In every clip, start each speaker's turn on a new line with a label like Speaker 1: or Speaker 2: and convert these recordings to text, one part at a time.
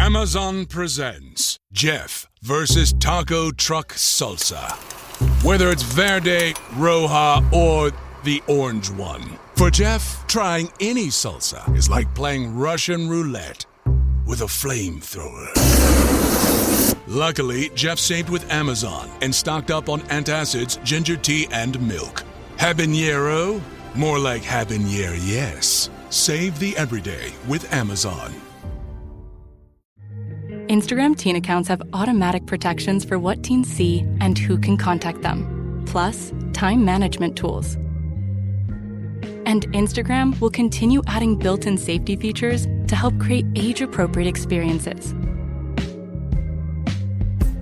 Speaker 1: Amazon presents Jeff versus Taco Truck Salsa. Whether it's Verde, Roja, or the orange one. For Jeff, trying any salsa is like playing Russian roulette with a flamethrower. Luckily, Jeff saved with Amazon and stocked up on antacids, ginger tea, and milk. Habanero? More like habanero, yes. Save the everyday with Amazon.
Speaker 2: Instagram teen accounts have automatic protections for what teens see and who can contact them, plus time management tools. And Instagram will continue adding built-in safety features to help create age-appropriate experiences.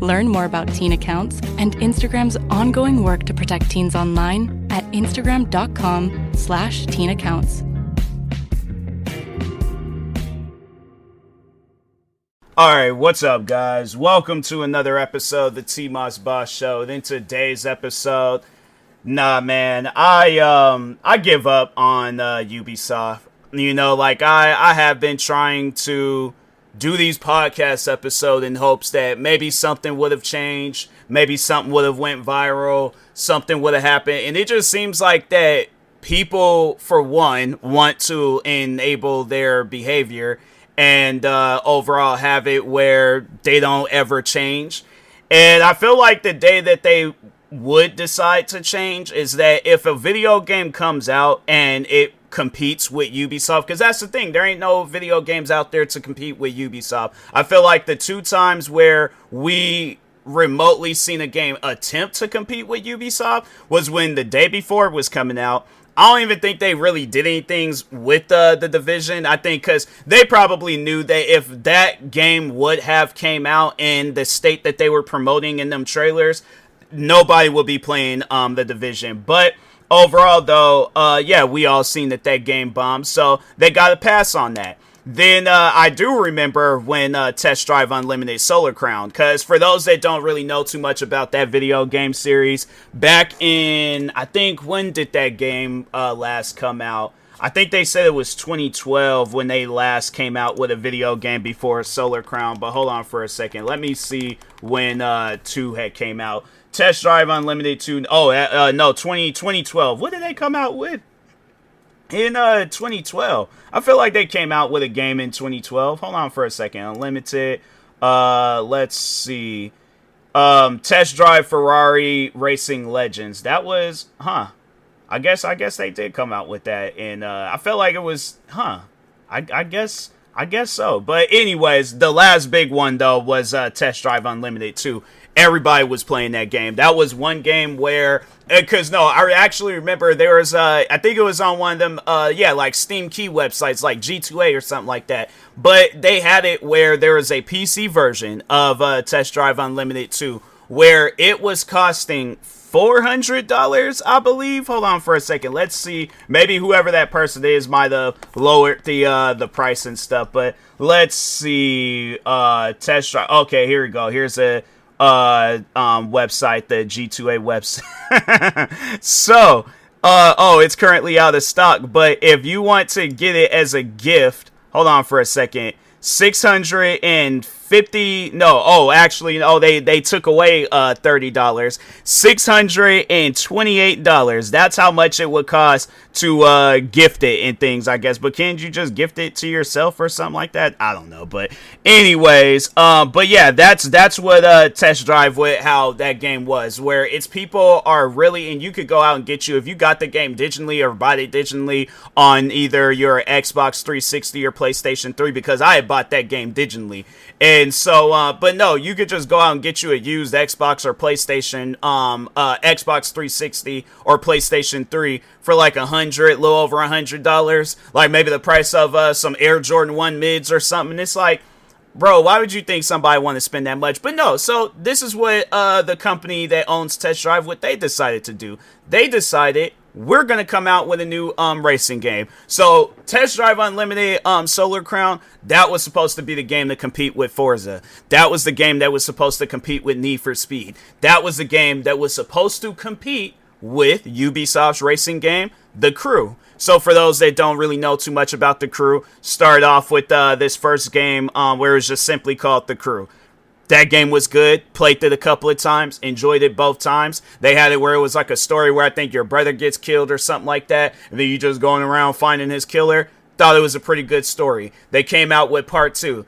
Speaker 2: Learn more about teen accounts and Instagram's ongoing work to protect teens online at instagram.com/teen accounts.
Speaker 3: Alright, what's up, guys? Welcome to another episode of the TMossBoss Show. In today's episode, nah, man, I give up on Ubisoft. You know, like, I have been trying to do these podcast episodes in hopes that maybe something would have changed, maybe something would have went viral, something would have happened, and it just seems like that people, for one, want to enable their behavior and overall have it where they don't ever change. And I feel like the day that they would decide to change is that if a video game comes out and it competes with Ubisoft, because that's the thing, there ain't no video games out there to compete with Ubisoft. I feel like the two times where we remotely seen a game attempt to compete with Ubisoft was when the day before it was coming out. I don't even think they really did anything with the Division. I think because they probably knew that if that game would have came out in the state that they were promoting in them trailers, nobody would be playing the Division. But overall, though, yeah, we all seen that game bombed, so they got a pass on that. Then I do remember when Test Drive Unlimited Solar Crown, because for those that don't really know too much about that video game series, back in, I think, when did that game last come out? I think they said it was 2012 when they last came out with a video game before Solar Crown, but hold on for a second. Let me see when 2 had came out. Test Drive Unlimited 2, no, 2012. What did they come out with in 2012? I feel like they came out with a game in 2012. Hold on for a second. Unlimited. Let's see. Test Drive Ferrari Racing Legends. That was, I guess they did come out with that, and I felt like it was, I guess so. But anyways, the last big one though was Test Drive Unlimited 2. Everybody was playing that game. That was one game where, I actually remember there was, I think it was on one of them, like Steam Key websites, like G2A or something like that. But they had it where there was a PC version of Test Drive Unlimited 2, where it was costing $400, I believe. Hold on for a second. Let's see. Maybe whoever that person is might have lowered the price and stuff. But let's see. Test Drive. Okay, here we go. Here's a website, the G2A website. So, it's currently out of stock, but if you want to get it as a gift, hold on for a second, they took away $30, $628. That's how much it would cost to gift it and things, I guess. But can't you just gift it to yourself or something like that? I don't know. But anyways, but yeah, that's what Test Drive, with how that game was, where it's people are really, and you could go out and get you, if you got the game digitally or bought it digitally on either your Xbox 360 or PlayStation 3, because I had bought that game digitally. And so, but no, you could just go out and get you a used Xbox or PlayStation, Xbox 360 or PlayStation 3 for like a little over $100, like maybe the price of some Air Jordan 1 mids or something. It's like, bro, why would you think somebody want to spend that much? But no, so this is what the company that owns Test Drive, what they decided to do. They decided, we're going to come out with a new racing game. So Test Drive Unlimited Solar Crown, that was supposed to be the game to compete with Forza. That was the game that was supposed to compete with Need for Speed. That was the game that was supposed to compete with Ubisoft's racing game, The Crew. So for those that don't really know too much about The Crew, start off with this first game where it was just simply called The Crew. That game was good. Played it a couple of times. Enjoyed it both times. They had it where it was like a story where I think your brother gets killed or something like that. And then you just going around finding his killer. Thought it was a pretty good story. They came out with part 2.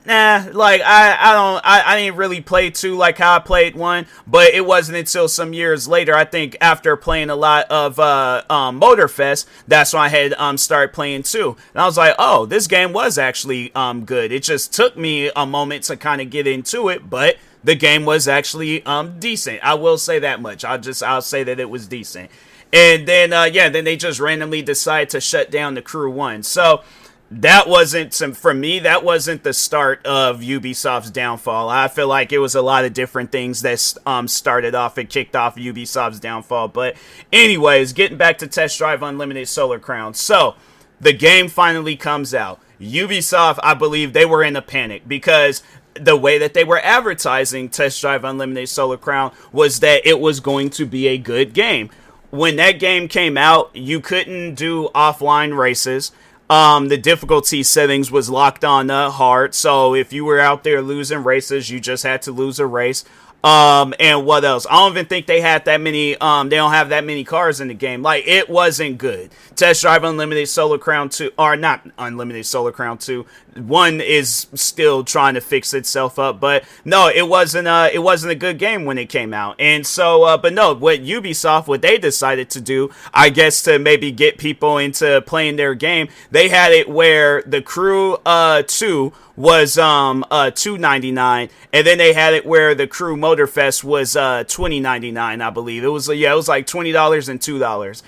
Speaker 3: Like I didn't really play 2 like how I played 1, but it wasn't until some years later, I think after playing a lot of Motorfest, that's when I had started playing 2. And I was like, oh, this game was actually good. It just took me a moment to kind of get into it, but the game was actually decent. I will say that much. I'll say that it was decent. And then then they just randomly decided to shut down The Crew 1. So that wasn't for me. That wasn't the start of Ubisoft's downfall. I feel like it was a lot of different things that started off and kicked off Ubisoft's downfall. But anyways, getting back to Test Drive Unlimited Solar Crown. So the game finally comes out. Ubisoft, I believe they were in a panic because the way that they were advertising Test Drive Unlimited Solar Crown was that it was going to be a good game. When that game came out, you couldn't do offline races. The difficulty settings was locked on hard, so if you were out there losing races, you just had to lose a race. And what else? I don't even think they had that many, they don't have that many cars in the game. Like, it wasn't good. Test Drive Unlimited Solar Crown 2, or not Unlimited Solar Crown 2, 1 is still trying to fix itself up, but no, it wasn't a good game when it came out. And so, but no, what Ubisoft, what they decided to do, I guess to maybe get people into playing their game, they had it where The Crew 2 was $2.99, and then they had it where The Crew Motorfest was $20.99, I believe. It was like $20 and $2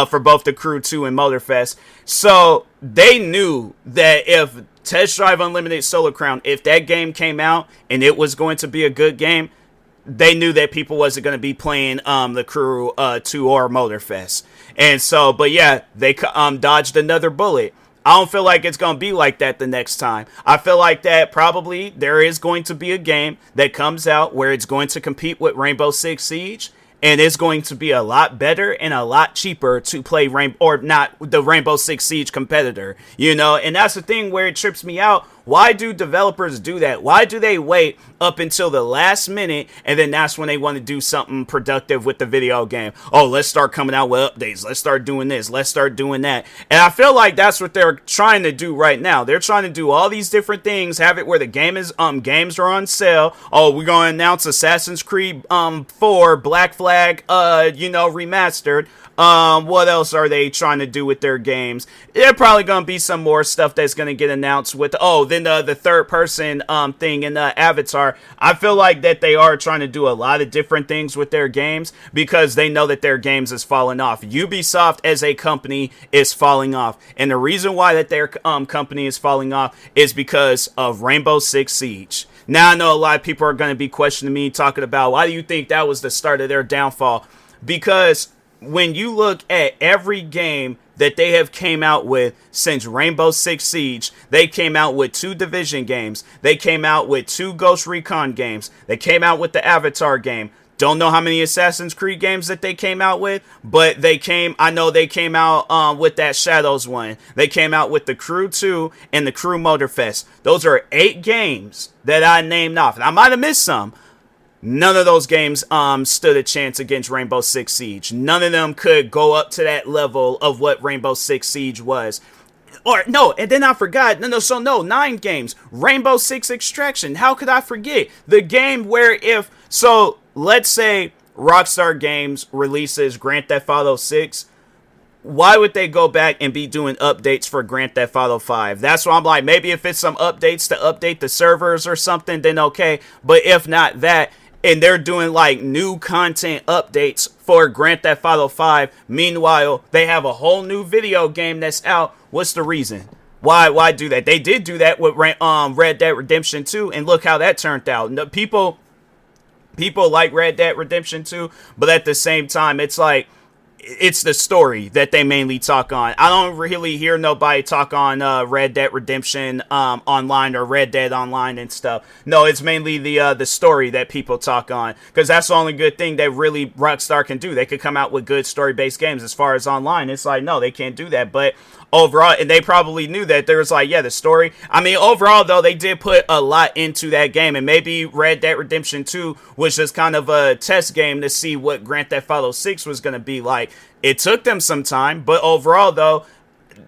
Speaker 3: for both The Crew 2 and Motorfest. So they knew that if Test Drive Unlimited Solar Crown, if that game came out and it was going to be a good game, they knew that people wasn't going to be playing The Crew 2 or Motorfest. And so, but yeah, they dodged another bullet. I don't feel like it's going to be like that the next time. I feel like that probably there is going to be a game that comes out where it's going to compete with Rainbow Six Siege, and it's going to be a lot better and a lot cheaper to play the Rainbow Six Siege competitor, you know? And that's the thing where it trips me out. Why do developers do that? Why do they wait up until the last minute and then that's when they want to do something productive with the video game? Oh, let's start coming out with updates. Let's start doing this. Let's start doing that. And I feel like that's what they're trying to do right now. They're trying to do all these different things, have it where the game is games are on sale. Oh, we're going to announce Assassin's Creed 4 Black Flag remastered. What else are they trying to do with their games? They're probably going to be some more stuff that's going to get announced with, then the third person thing in Avatar. I feel like that they are trying to do a lot of different things with their games because they know that their games is falling off. Ubisoft as a company is falling off. And the reason why that their company is falling off is because of Rainbow Six Siege. Now I know a lot of people are going to be questioning me, talking about why do you think that was the start of their downfall? Because when you look at every game that they have came out with since Rainbow Six Siege, they came out with 2 Division games. They came out with 2 Ghost Recon games. They came out with the Avatar game. Don't know how many Assassin's Creed games that they came out with, but I know they came out with that Shadows one. They came out with the Crew 2 and the Crew Motorfest. Those are 8 games that I named off. And I might have missed some. None of those games stood a chance against Rainbow Six Siege. None of them could go up to that level of what Rainbow Six Siege was. Or, no, and then I forgot. No, 9 games. Rainbow Six Extraction. How could I forget? The game where let's say Rockstar Games releases Grand Theft Auto 6. Why would they go back and be doing updates for Grand Theft Auto 5? That's why I'm like, maybe if it's some updates to update the servers or something, then okay. But if not that, and they're doing like new content updates for Grand Theft Auto 5. Meanwhile, they have a whole new video game that's out. What's the reason? Why do that? They did do that with Red Dead Redemption 2, and look how that turned out. No, people like Red Dead Redemption 2, but at the same time, it's like, it's the story that they mainly talk on. I don't really hear nobody talk on Red Dead Redemption Online or Red Dead Online and stuff. No, it's mainly the story that people talk on, because that's the only good thing that really Rockstar can do. They could come out with good story-based games. As far as online, it's like, no, they can't do that. But overall, and they probably knew that. There was like, yeah, the story. I mean, overall, though, they did put a lot into that game. And maybe Red Dead Redemption 2 was just kind of a test game to see what Grand Theft Auto 6 was going to be like. It took them some time, but overall, though,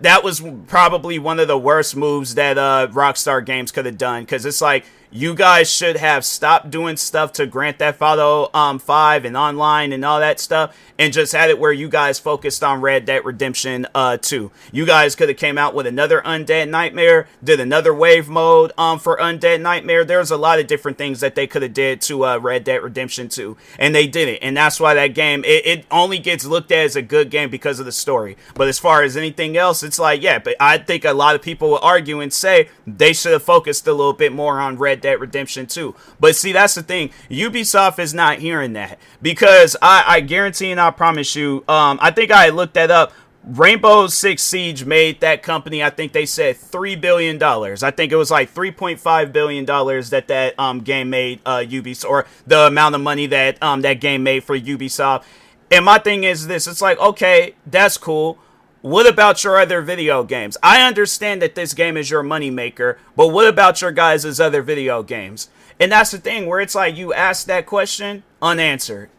Speaker 3: that was probably one of the worst moves that Rockstar Games could have done, because it's like, you guys should have stopped doing stuff to Grand Theft Auto 5 and online and all that stuff, and just had it where you guys focused on Red Dead Redemption 2. You guys could have came out with another Undead Nightmare, did another wave mode for Undead Nightmare. There's a lot of different things that they could have did to Red Dead Redemption 2, and they didn't. And that's why that game, it only gets looked at as a good game because of the story. But as far as anything else, it's like, yeah, but I think a lot of people will argue and say they should have focused a little bit more on Red Dead Redemption 2. But see, that's the thing. Ubisoft is not hearing that, because I guarantee and I promise you, I think I looked that up. Rainbow Six Siege made that company, I think they said $3 billion. I think it was like $3.5 billion that game made Ubisoft, or the amount of money that that game made for Ubisoft. And my thing is this, it's like, okay, that's cool. What about your other video games? I understand that this game is your moneymaker, but what about your guys' other video games? And that's the thing, where it's like, you ask that question, unanswered.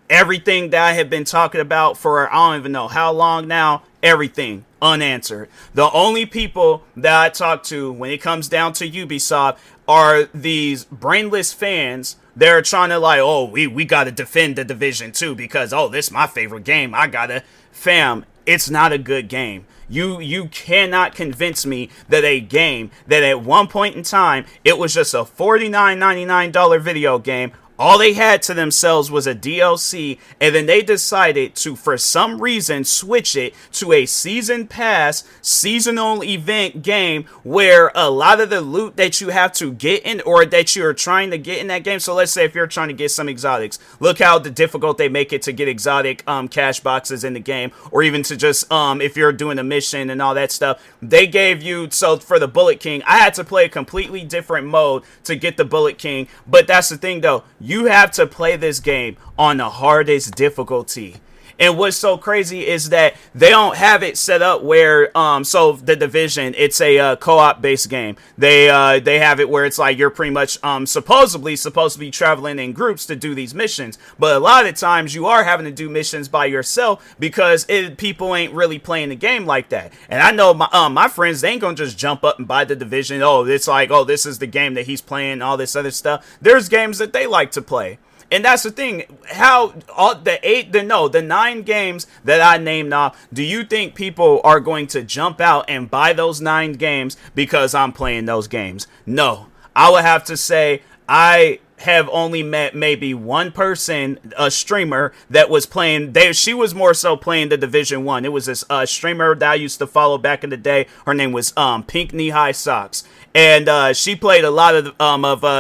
Speaker 3: Everything that I have been talking about for I don't even know how long now, everything unanswered. The only people that I talk to when it comes down to Ubisoft are these brainless fans. They're trying to like, oh, we got to defend the Division 2 because, oh, this is my favorite game. I got to, fam, it's not a good game. You cannot convince me that a game that at one point in time, it was just a $49.99 video game, all they had to themselves was a DLC, and then they decided to, for some reason, switch it to a season pass, seasonal event game where a lot of the loot that you have to get in, or that you're trying to get in that game. So let's say if you're trying to get some exotics, look how difficult they make it to get exotic cash boxes in the game, or even to just, if you're doing a mission and all that stuff. They gave you, so for the Bullet King, I had to play a completely different mode to get the Bullet King, but that's the thing though. You have to play this game on the hardest difficulty. And what's so crazy is that they don't have it set up where, so the Division, it's a co-op based game. They have it where it's like you're pretty much supposedly supposed to be traveling in groups to do these missions. But a lot of times you are having to do missions by yourself because people ain't really playing the game like that. And I know my friends, they ain't gonna just jump up and buy the Division. Oh, it's like, oh, this is the game that he's playing, all this other stuff. There's games that they like to play. And that's the thing, how all the 9 games that I named off, do you think people are going to jump out and buy those 9 games because I'm playing those games? No. I would have to say I have only met maybe one person, a streamer, that was playing. She was more so playing the Division 1. It was this streamer that I used to follow back in the day. Her name was Pink Knee High Socks. And she played a lot of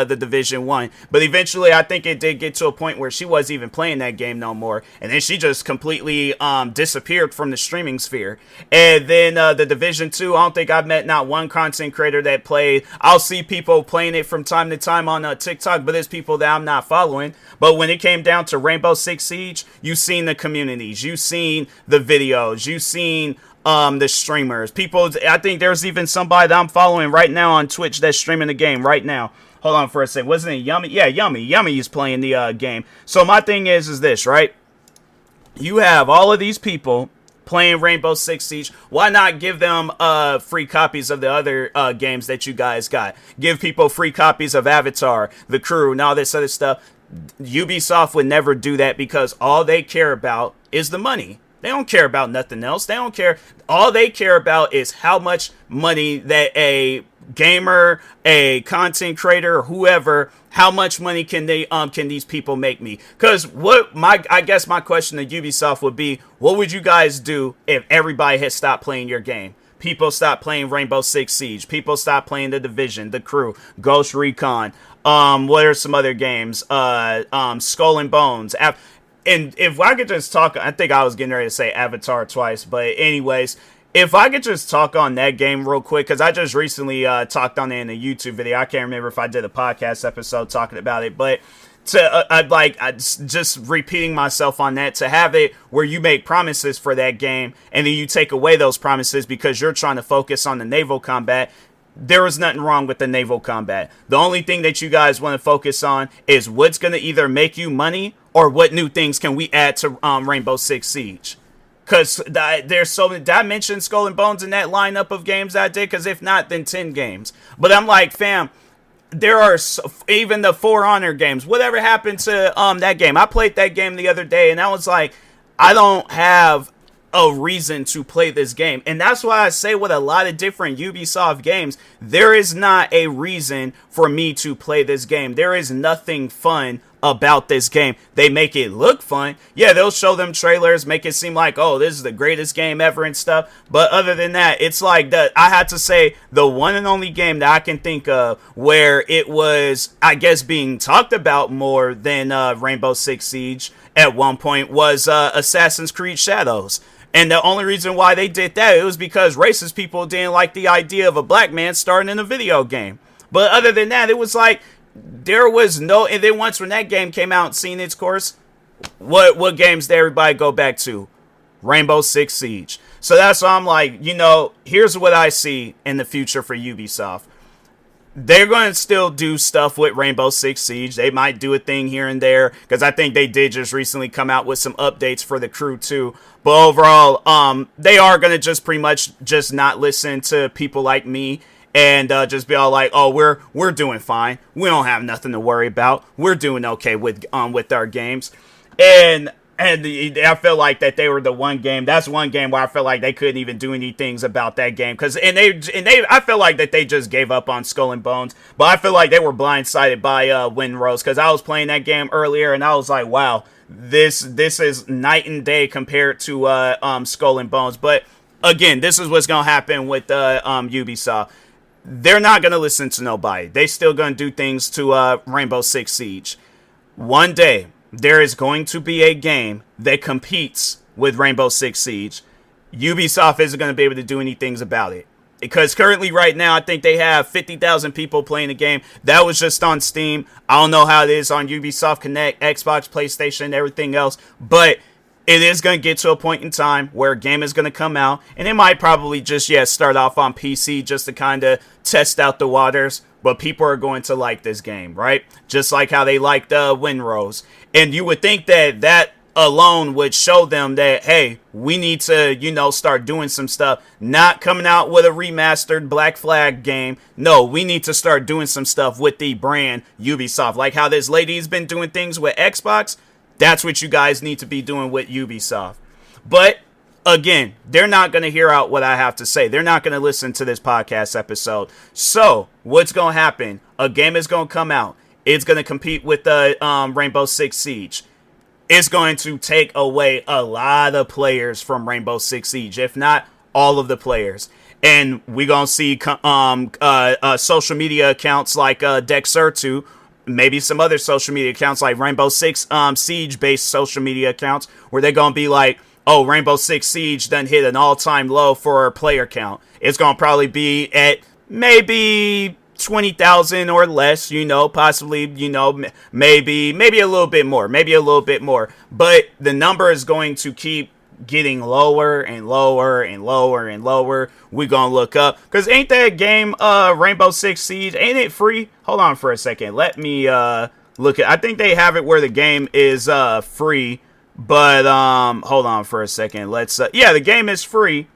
Speaker 3: the Division 1. But eventually, I think it did get to a point where she wasn't even playing that game no more. And then she just completely disappeared from the streaming sphere. And then the Division 2, I don't think I've met not one content creator that played. I'll see people playing it from time to time on TikTok, but it's people that I'm not following. But when it came down to Rainbow Six Siege, you've seen the communities. You've seen the videos. You've seen the streamers. People, I think there's even somebody that I'm following right now on Twitch that's streaming the game right now. Hold on for a second. Wasn't it Yummy? Yeah, Yummy. Yummy is playing the game. So my thing is this, right? You have all of these people playing Rainbow Six Siege. Why not give them free copies of the other games that you guys got? Give people free copies of Avatar, The Crew, and all this other stuff. Ubisoft would never do that because all they care about is the money. They don't care about nothing else. They don't care. All they care about is how much money that a gamer, a content creator, or whoever, how much money can these people make me? Because I guess my question to Ubisoft would be, what would you guys do if everybody had stopped playing your game? People stopped playing Rainbow Six Siege. People stopped playing The Division, The Crew, Ghost Recon. What are some other games? Skull and Bones. and if I could just talk, I think I was getting ready to say Avatar twice, but anyways, if I could just talk on that game real quick, because I just recently talked on it in a YouTube video. I can't remember if I did a podcast episode talking about it, but just repeating myself on that, to have it where you make promises for that game and then you take away those promises because you're trying to focus on the naval combat. There is nothing wrong with the naval combat. The only thing that you guys want to focus on is what's going to either make you money or what new things can we add to Rainbow Six Siege. Because there's so many. Did I mention Skull and Bones in that lineup of games I did? Because if not, then 10 games. But I'm like, fam, there are even the For Honor games. Whatever happened to that game? I played that game the other day, and I was like, I don't have a reason to play this game. And that's why I say with a lot of different Ubisoft games, there is not a reason for me to play this game. There is nothing fun about this game. They make it look fun. Yeah, they'll show them trailers, make it seem like, oh, this is the greatest game ever and stuff. But other than that, it's like I had to say the one and only game that I can think of where it was, I guess, being talked about more than Rainbow Six Siege at one point was Assassin's Creed Shadows. And the only reason why they did that, it was because racist people didn't like the idea of a black man starring in a video game. But other than that, it was like, there was no, and then once when that game came out and seen its course, what games did everybody go back to? Rainbow Six Siege. So that's why I'm like, here's what I see in the future for Ubisoft. They're going to still do stuff with Rainbow Six Siege. They might do a thing here and there, because I think they did just recently come out with some updates for the crew too. But overall, they are going to just pretty much just not listen to people like me and just be all like, oh, we're doing fine. We don't have nothing to worry about. We're doing okay with our games. And I feel like that they were the one game. That's one game where I feel like they couldn't even do any things about that game. I feel like that they just gave up on Skull and Bones. But I feel like they were blindsided by Windrose, because I was playing that game earlier and I was like, wow, this is night and day compared to Skull and Bones. But again, this is what's gonna happen with Ubisoft. They're not gonna listen to nobody. They still gonna do things to Rainbow Six Siege. One day, there is going to be a game that competes with Rainbow Six Siege. Ubisoft isn't going to be able to do anything about it. Because currently, right now, I think they have 50,000 people playing the game. That was just on Steam. I don't know how it is on Ubisoft Connect, Xbox, PlayStation, everything else. But it is going to get to a point in time where a game is going to come out. And it might probably just, start off on PC just to kind of test out the waters. But people are going to like this game, right? Just like how they liked Windrose. And you would think that alone would show them that, hey, we need to, start doing some stuff. Not coming out with a remastered Black Flag game. No, we need to start doing some stuff with the brand Ubisoft. Like how this lady's been doing things with Xbox. That's what you guys need to be doing with Ubisoft. But again, they're not going to hear out what I have to say. They're not going to listen to this podcast episode. So what's going to happen? A game is going to come out. It's going to compete with the Rainbow Six Siege. It's going to take away a lot of players from Rainbow Six Siege, if not all of the players. And we're going to see social media accounts like Dexertu, maybe some other social media accounts like Rainbow Six Siege-based social media accounts, where they're going to be like, oh, Rainbow Six Siege done hit an all-time low for player count. It's going to probably be at maybe 20,000 or less, possibly, maybe a little bit more. But the number is going to keep getting lower and lower and lower and lower. We're going to look up. Because ain't that game, Rainbow Six Siege, ain't it free? Hold on for a second. Let me look at, I think they have it where the game is free. But hold on for a second. Let's the game is free.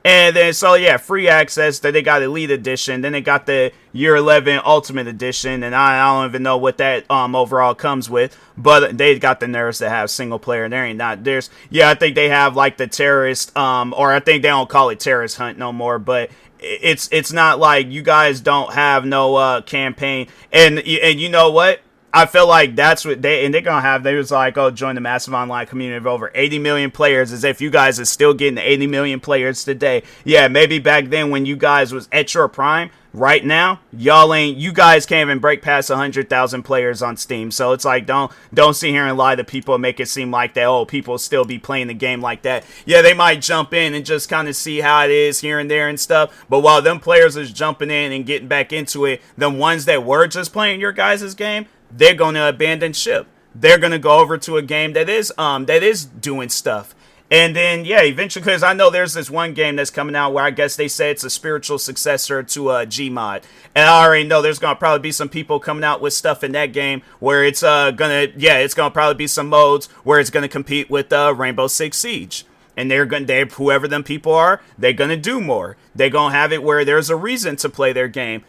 Speaker 3: And then free access. Then they got Elite Edition. Then they got the Year 11 Ultimate Edition. And I don't even know what that overall comes with. But they got the nerves to have single player. There ain't not there's I think they have like the terrorist or I think they don't call it terrorist hunt no more, but it's not like you guys don't have no campaign. And you know what? I feel like that's what they're going to have. They was like, oh, join the massive online community of over 80 million players, as if you guys are still getting 80 million players today. Yeah, maybe back then when you guys was at your prime, right now, you guys can't even break past 100,000 players on Steam. So it's like, don't sit here and lie to people and make it seem like that, oh, people still be playing the game like that. Yeah, they might jump in and just kind of see how it is here and there and stuff. But while them players is jumping in and getting back into it, the ones that were just playing your guys' game, they're going to abandon ship. They're going to go over to a game that is doing stuff. And then, yeah, eventually, because I know there's this one game that's coming out where I guess they say it's a spiritual successor to Gmod. And I already know there's going to probably be some people coming out with stuff in that game where it's it's going to probably be some modes where it's going to compete with Rainbow Six Siege. And whoever them people are, they're going to do more. They're going to have it where there's a reason to play their game.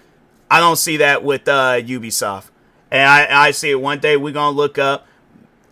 Speaker 3: I don't see that with Ubisoft. And I see it one day we're going to look up.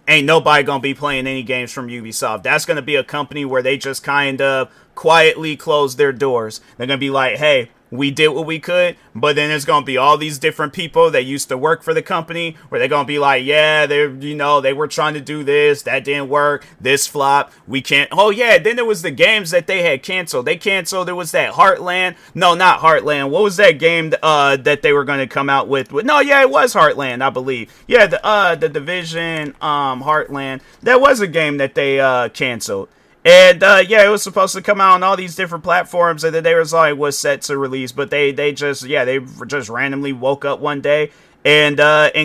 Speaker 3: Ain't nobody going to be playing any games from Ubisoft. That's going to be a company where they just kind of quietly close their doors. They're going to be like, hey, we did what we could, but then there's going to be all these different people that used to work for the company where they're going to be like, yeah, they were trying to do this, that didn't work, this flop, we can't. Oh yeah, then there was the games that they had canceled. They canceled, there was that Heartland. No, not Heartland. What was that game that they were going to come out with? No, yeah, it was Heartland, I believe. Yeah, the Division Heartland. That was a game that they canceled. And, it was supposed to come out on all these different platforms, and then they was set to release, but they just randomly woke up one day and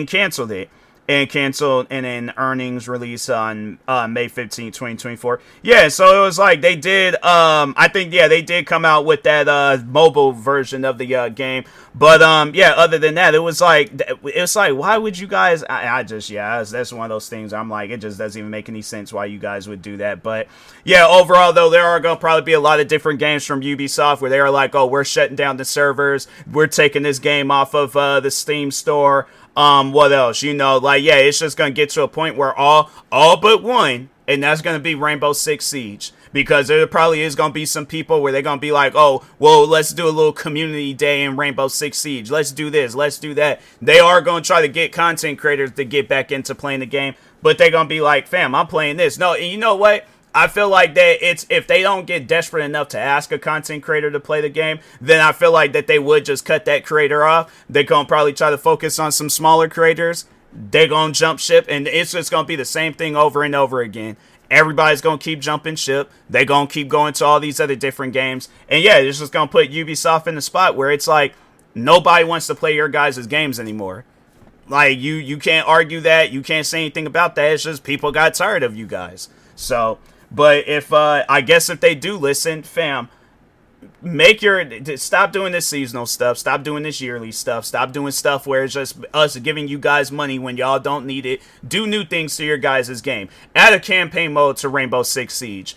Speaker 3: canceled it. And then earnings release on May 15th, 2024. Yeah, so it was like they did, they did come out with that mobile version of the game. But, other than that, it was like, why would you guys, that's one of those things I'm like, it just doesn't even make any sense why you guys would do that. But, yeah, overall, though, there are going to probably be a lot of different games from Ubisoft where they are like, oh, we're shutting down the servers, we're taking this game off of the Steam store. What else? It's just going to get to a point where all but one, and that's going to be Rainbow Six Siege. Because there probably is going to be some people where they're going to be like, oh, well, let's do a little community day in Rainbow Six Siege. Let's do this. Let's do that. They are going to try to get content creators to get back into playing the game. But they're going to be like, fam, I'm playing this. No, and you know what? I feel like that if they don't get desperate enough to ask a content creator to play the game, then I feel like that they would just cut that creator off. They're going to probably try to focus on some smaller creators. They're going to jump ship, and it's just going to be the same thing over and over again. Everybody's going to keep jumping ship. They're going to keep going to all these other different games. And yeah, it's just going to put Ubisoft in the spot where it's like nobody wants to play your guys' games anymore. Like, you can't argue that. You can't say anything about that. It's just people got tired of you guys. So, but if, I guess if they do listen, fam, stop doing this seasonal stuff. Stop doing this yearly stuff. Stop doing stuff where it's just us giving you guys money when y'all don't need it. Do new things to your guys' game. Add a campaign mode to Rainbow Six Siege.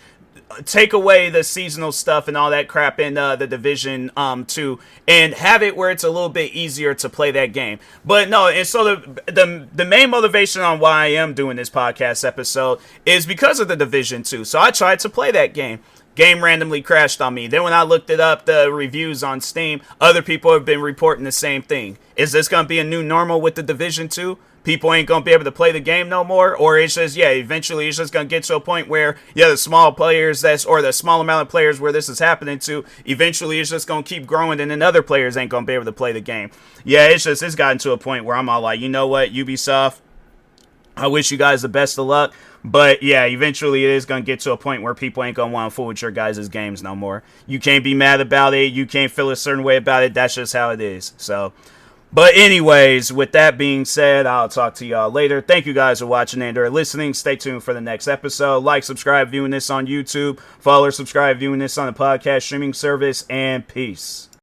Speaker 3: Take away the seasonal stuff and all that crap in the Division 2 and have it where it's a little bit easier to play that game. But no, and so the main motivation on why I am doing this podcast episode is because of the Division 2. So I tried to play that game. Game randomly crashed on me. Then when I looked it up, the reviews on Steam, other people have been reporting the same thing. Is this going to be a new normal with the Division 2? People ain't going to be able to play the game no more? Or it's just, eventually it's just going to get to a point where, the small players or the small amount of players where this is happening to, eventually it's just going to keep growing and then other players ain't going to be able to play the game. Yeah, it's gotten to a point where I'm all like, you know what, Ubisoft, I wish you guys the best of luck. But yeah, eventually it is going to get to a point where people ain't going to want to fool with your guys' games no more. You can't be mad about it. You can't feel a certain way about it. That's just how it is. So, but anyways, with that being said, I'll talk to y'all later. Thank you guys for watching and or listening. Stay tuned for the next episode. Like, subscribe, viewing this on YouTube. Follow or subscribe, viewing this on the podcast streaming service. And peace.